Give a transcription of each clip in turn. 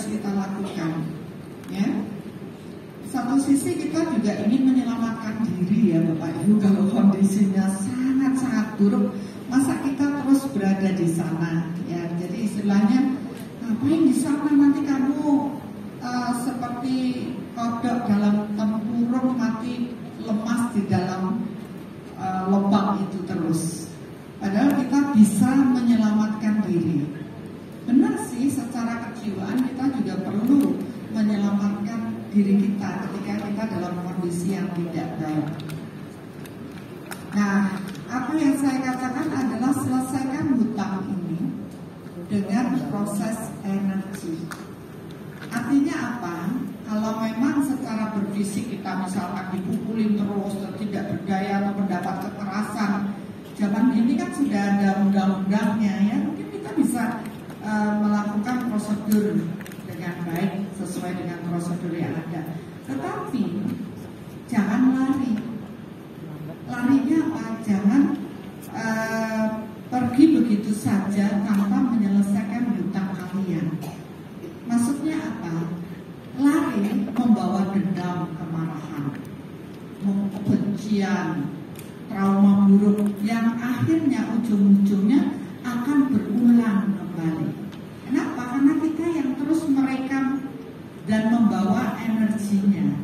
harus kita lakukan. Ya, satu sisi kita juga ingin menyelamatkan diri ya Bapak Ibu, kalau kondisinya sangat-sangat buruk, masa kita terus berada di sana? Ya, jadi istilahnya ngapain di sana, nanti kamu seperti kodok dalam tempurung mati lemas di dalam lubang itu terus. Padahal kita bisa menyelamatkan diri. Benar sih, secara kejiwaan kita juga perlu menyelamatkan diri kita ketika kita dalam kondisi yang tidak baik. Nah, apa yang saya katakan adalah selesaikan hutang ini dengan proses energi. Artinya apa? Kalau memang secara berfisik kita misalkan dipukulin terus, tidak berdaya atau mendapat kekerasan, zaman ini kan sudah ada undang-undangnya ya, mungkin kita bisa melakukan prosedur dengan baik sesuai dengan prosedur yang ada. Tetapi jangan lari. Larinya apa? Jangan pergi begitu saja tanpa menyelesaikan hutang kalian. Maksudnya apa? Lari membawa dendam, kemarahan, kebencian, trauma buruk yang akhirnya ujung-ujungnya akan berulang kembali. Kenapa? Karena kita yang terus merekam dan membawa energinya.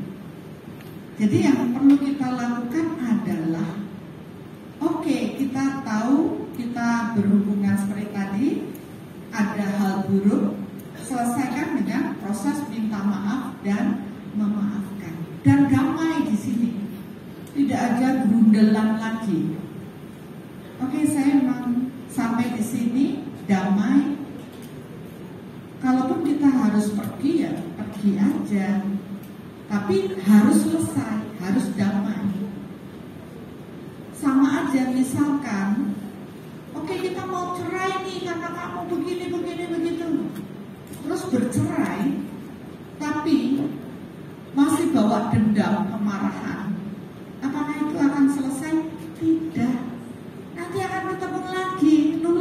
Jadi yang perlu kita lakukan adalah oke, kita tahu kita berhubungan seperti tadi, ada hal buruk, selesaikan dengan proses minta maaf dan memaafkan. Dan damai di sini. Tidak ada gerundelan lagi. Oke, saya memang sampai di sini damai. Kalaupun kita harus pergi ya pergi aja. Tapi harus selesai, harus damai. Sama aja misalkan, oke kita mau cerai nih karena kamu begini begitu. Terus bercerai, tapi masih bawa dendam, kemarahan. Apakah itu akan selesai? Tidak. Nanti akan ketemu lagi, lu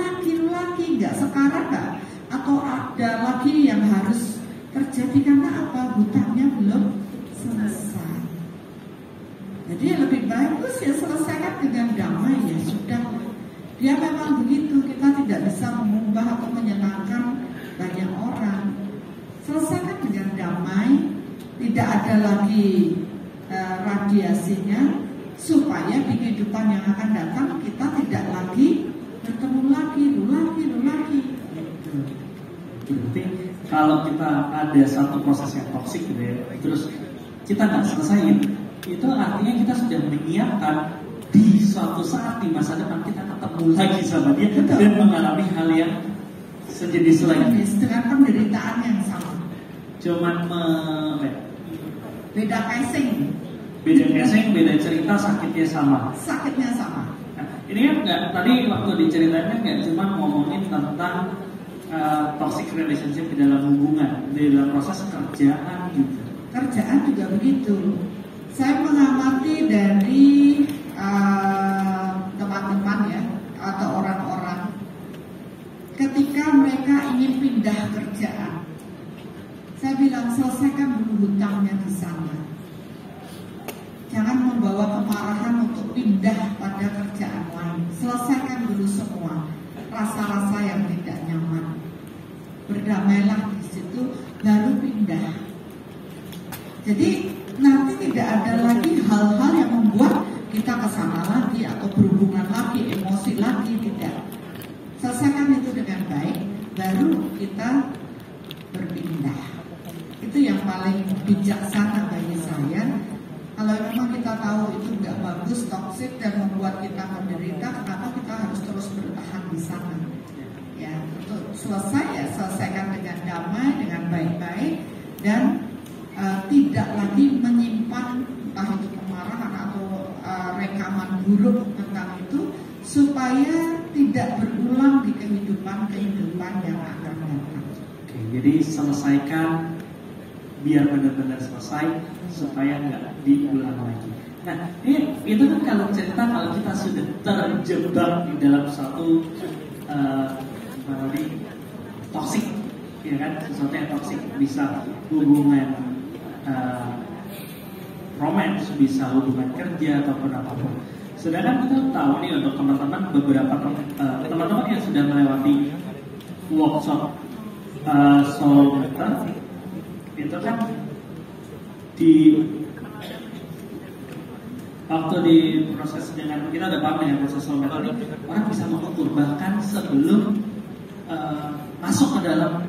lagi, nggak sekarang nggak? Atau ada lagi yang harus terjadi karena apa? Hutangnya belum selesai. Jadi lebih bagus ya selesaikan dengan damai ya sudah. Dia memang begitu, kita tidak bisa mengubah atau menyenangkan banyak orang. Selesaikan dengan damai, tidak ada lagi radiasinya, supaya di kehidupan yang akan datang kita tidak lagi bertemu lagi, lu lagi. Berarti kalau kita ada satu proses yang toksik gitu ya, terus kita nggak selesaiin, itu artinya kita sudah menyiapkan di suatu saat di masa depan kita ketemu lagi sama dia dan mengalami hal yang sejenis lainnya dengan penderitaan yang sama. Cuman beda casing, beda cerita, sakitnya sama. Nah, ini kan nggak, tadi waktu diceritain kan nggak cuma ngomongin tentang toxic relationship di dalam hubungan, di dalam proses kerjaan juga. Kerjaan juga begitu. Saya mengamati dari teman-teman ya atau orang-orang ketika mereka ingin pindah kerjaan, saya bilang selesaikan dulu hutangnya di sana. Jangan membawa kemarahan untuk pindah pada kerjaan lain. Selesaikan dulu semua rasa-rasa yang tidak nyaman. Berdamailah di situ, baru pindah. Jadi nanti tidak ada lagi hal-hal yang membuat kita kesana lagi atau berhubungan lagi, emosi lagi, tidak. Selesaikan itu dengan baik, baru kita berpindah. Itu yang paling bijaksana bagi saya. Kalau memang kita tahu itu nggak bagus, toksik dan membuat kita menderita, kenapa kita harus terus bertahan di sana? Ya, untuk selesai ya selesaikan dengan damai, dengan baik-baik, dan tidak lagi menyimpan entah itu kemarahan atau rekaman buruk tentang itu, supaya tidak berulang di kehidupan yang akan datang. Oke, jadi selesaikan biar benar-benar selesai supaya nggak diulang lagi. Nah, itu kan kalau cerita kalau kita sudah terjebak di dalam satu toksik ya kan, sesuatu yang toksik, bisa hubungan romance, bisa hubungan kerja ataupun apapun. Sedangkan kita tahu nih untuk teman-teman, beberapa teman-teman yang sudah melewati workshop soul mentor itu kan waktu di proses dengan kita udah paham dengan proses soul mentor ini, orang bisa mengukur bahkan sebelum masuk ke dalam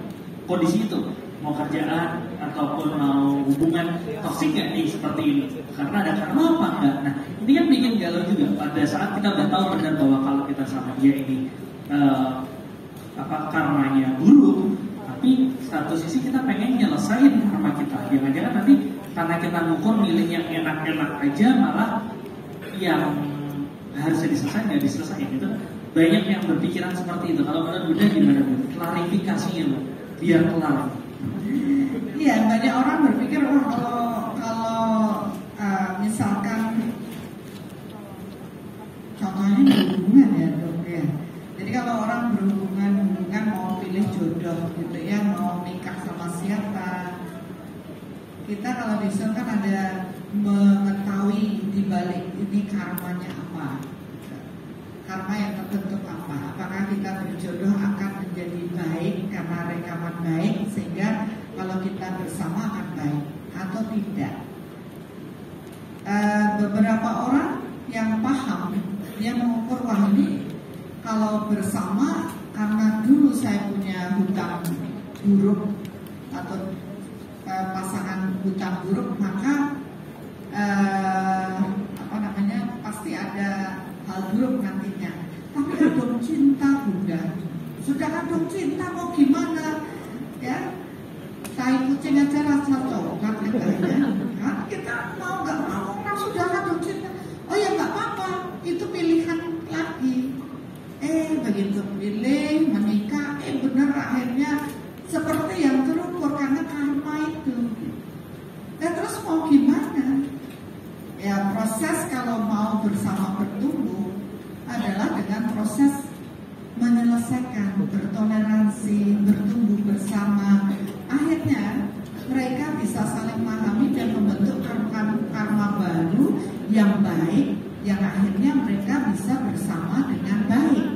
kondisi itu, mau kerjaan ataupun mau hubungan toksik gak nih seperti ini, karena ada karma apa enggak. Nah ini kan bikin galau juga pada saat kita udah tahu benar bahwa kalau kita sama dia ini karmanya buruk, tapi satu sisi kita pengen nyelesain karma kita. Jangan-jangan nanti karena kita ngukur milih yang enak-enak aja, malah yang harusnya diselesaikan nggak diselesaikan. Itu banyak yang berpikiran seperti itu. Kalau menurut Bunda gimana Bu? Klarifikasinya Bu, biar kelar. Iya, banyak orang berpikir kalau misalkan contohnya berhubungan ya dok ya. Jadi kalau orang berhubungan mau pilih jodoh gitu ya, mau nikah sama siapa, kita kalau disuruh kan ada mengetahui di balik ini karmanya apa, karma yang terbentuk apa. Apakah kita berjodoh akan menjadi baik karena rekaman baik sehingga kalau kita bersama akan baik atau tidak. Beberapa orang yang paham, dia mengukur, wah ini kalau bersama karena dulu saya punya hutang buruk atau pasangan hutang buruk, maka pasti ada hal buruk nantinya. Tapi adong cinta Bunda, sudah adong cinta mau gimana ya? Tai kucing aja rasa coklat katanya. Nah, kita mau nggak mau kan sudah adong cinta. Oh ya nggak apa-apa, itu pilihan lagi. Begitu pilih menikah, benar akhirnya seperti yang terukur karena karma itu. Dan terus mau gimana? Ya proses kalau mau bersama bertumbuh adalah dengan proses menyelesaikan, bertoleransi, bertumbuh bersama. Akhirnya mereka bisa saling memahami dan membentuk karma baru yang baik, yang akhirnya mereka bisa bersama dengan baik.